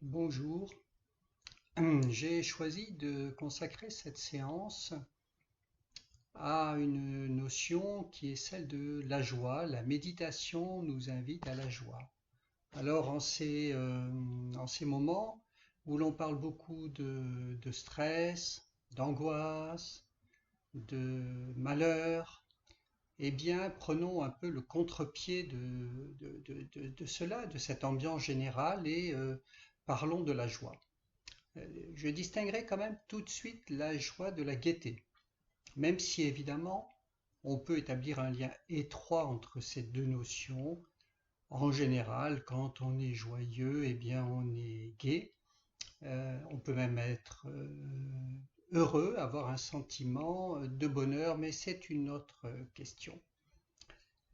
Bonjour. J'ai choisi de consacrer cette séance à une notion qui est celle de la joie. La méditation nous invite à la joie. Alors, en ces moments où l'on parle beaucoup de stress, d'angoisse, de malheur, eh bien, prenons un peu le contre-pied de cela, de cette ambiance générale, et parlons de la joie. Je distinguerai quand même tout de suite la joie de la gaieté, même si évidemment on peut établir un lien étroit entre ces deux notions. En général, quand on est joyeux, eh bien on est gai. On peut même être heureux, avoir un sentiment de bonheur, mais c'est une autre question.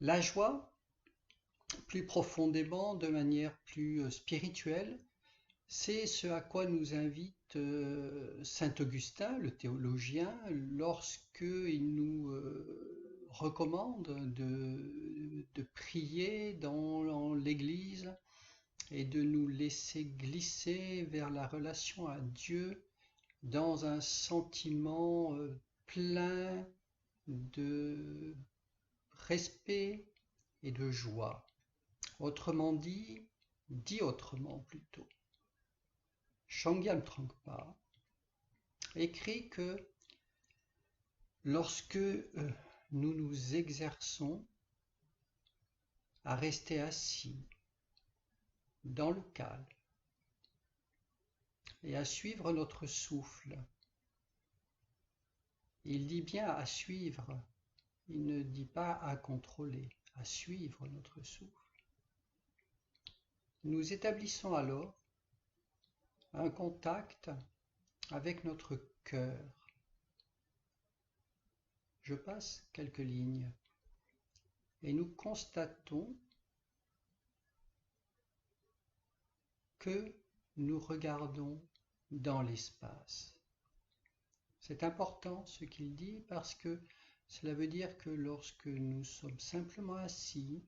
La joie, plus profondément, de manière plus spirituelle, c'est ce à quoi nous invite saint Augustin, le théologien, lorsqu'il nous recommande de prier dans l'Église et de nous laisser glisser vers la relation à Dieu dans un sentiment plein de respect et de joie. Autrement dit autrement plutôt. Shangyam Trungpa écrit que lorsque nous nous exerçons à rester assis dans le calme et à suivre notre souffle, il dit bien à suivre, il ne dit pas à contrôler, à suivre notre souffle. Nous établissons alors un contact avec notre cœur. Je passe quelques lignes et nous constatons que nous regardons dans l'espace. C'est important ce qu'il dit parce que cela veut dire que lorsque nous sommes simplement assis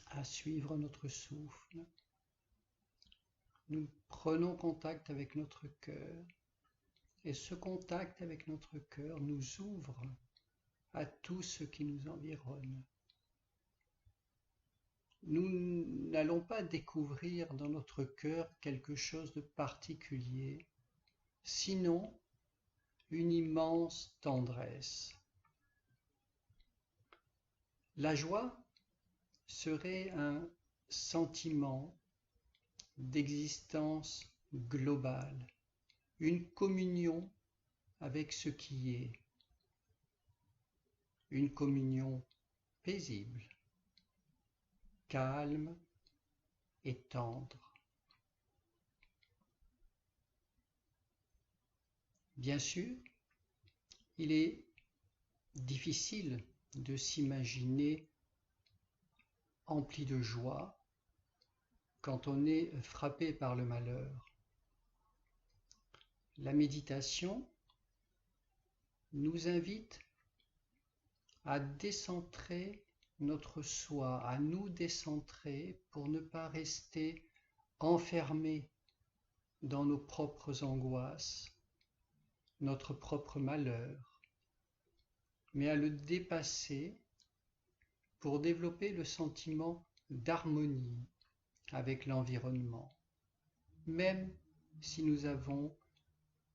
à suivre notre souffle, nous prenons contact avec notre cœur et ce contact avec notre cœur nous ouvre à tout ce qui nous environne. Nous n'allons pas découvrir dans notre cœur quelque chose de particulier, sinon une immense tendresse. La joie serait un sentiment d'existence globale, une communion avec ce qui est, une communion paisible, calme et tendre. Bien sûr, il est difficile de s'imaginer empli de joie quand on est frappé par le malheur. La méditation nous invite à décentrer notre soi, à nous décentrer pour ne pas rester enfermés dans nos propres angoisses, notre propre malheur, mais à le dépasser pour développer le sentiment d'harmonie avec l'environnement, même si nous avons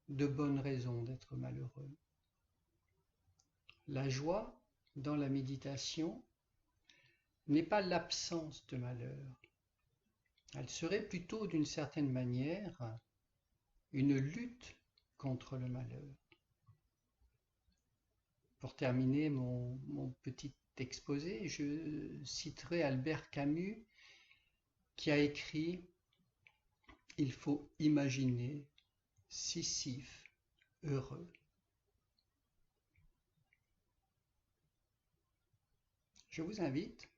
de bonnes raisons d'être malheureux. La joie dans la méditation n'est pas l'absence de malheur. Elle serait plutôt d'une certaine manière une lutte contre le malheur. Pour terminer mon petit exposé, je citerai Albert Camus qui a écrit « Il faut imaginer Sisyphe heureux ». Je vous invite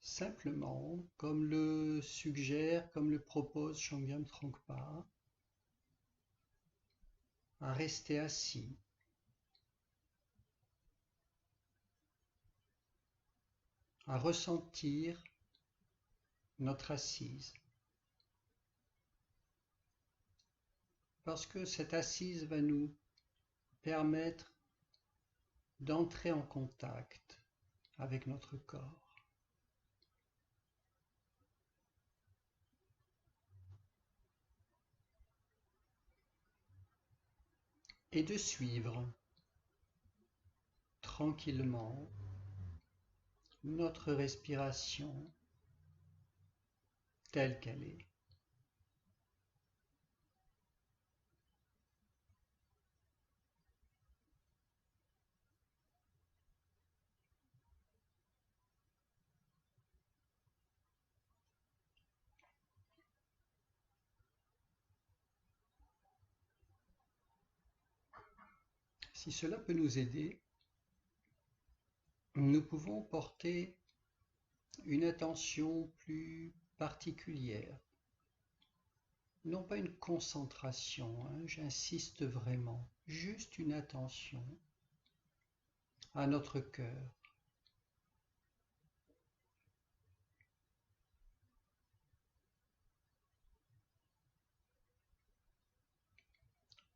simplement, comme le suggère, comme le propose Shangyam Trungpa, à rester assis, à ressentir notre assise, parce que cette assise va nous permettre d'entrer en contact avec notre corps et de suivre tranquillement notre respiration telle qu'elle est. Si cela peut nous aider, nous pouvons porter une attention plus particulière. Non pas une concentration, hein, j'insiste vraiment, juste une attention à notre cœur.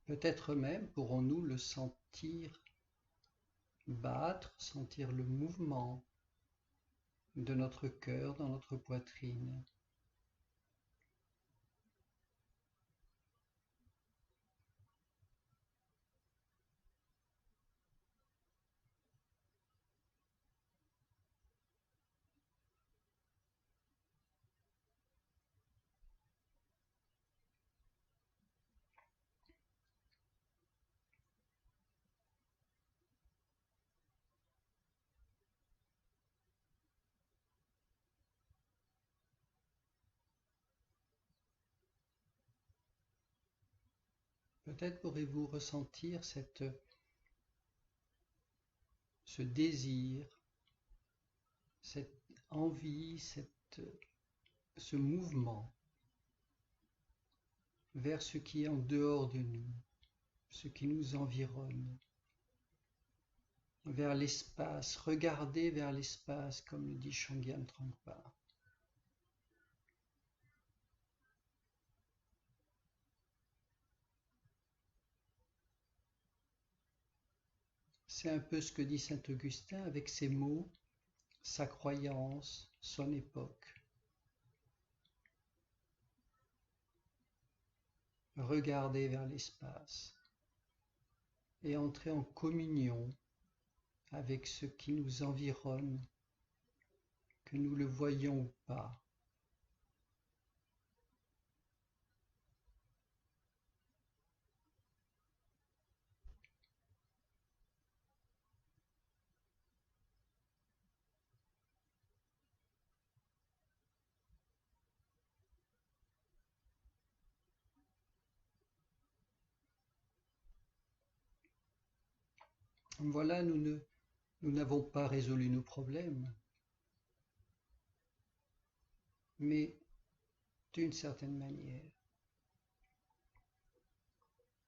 Peut-être même pourrons-nous le sentir battre, sentir le mouvement de notre cœur dans notre poitrine. Peut-être pourrez-vous ressentir ce désir, cette envie, ce mouvement vers ce qui est en dehors de nous, ce qui nous environne, vers l'espace, regarder vers l'espace, comme le dit Shangyam Trungpa. C'est un peu ce que dit saint Augustin avec ses mots, sa croyance, son époque. Regarder vers l'espace et entrer en communion avec ce qui nous environne, que nous le voyions ou pas. Voilà, nous n'avons pas résolu nos problèmes, mais d'une certaine manière,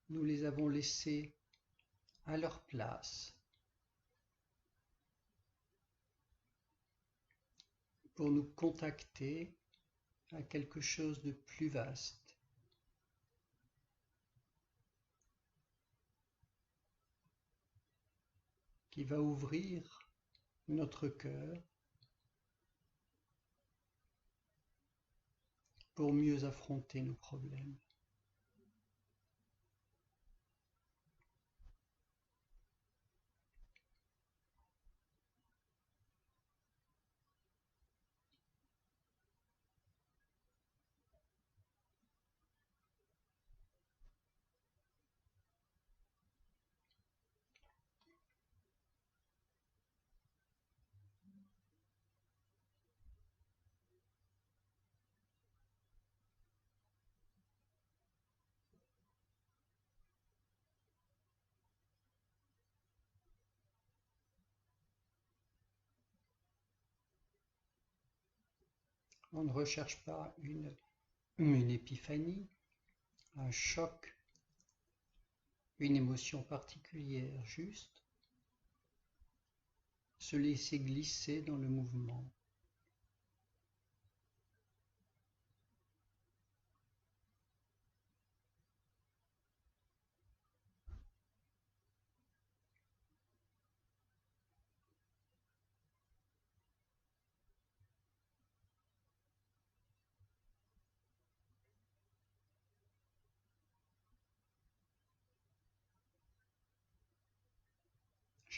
nous les avons laissés à leur place pour nous contacter à quelque chose de plus vaste. Qui va ouvrir notre cœur pour mieux affronter nos problèmes. On ne recherche pas une épiphanie, un choc, une émotion particulière, juste se laisser glisser dans le mouvement.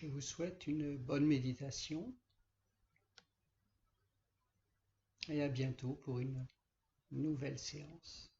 Je vous souhaite une bonne méditation et à bientôt pour une nouvelle séance.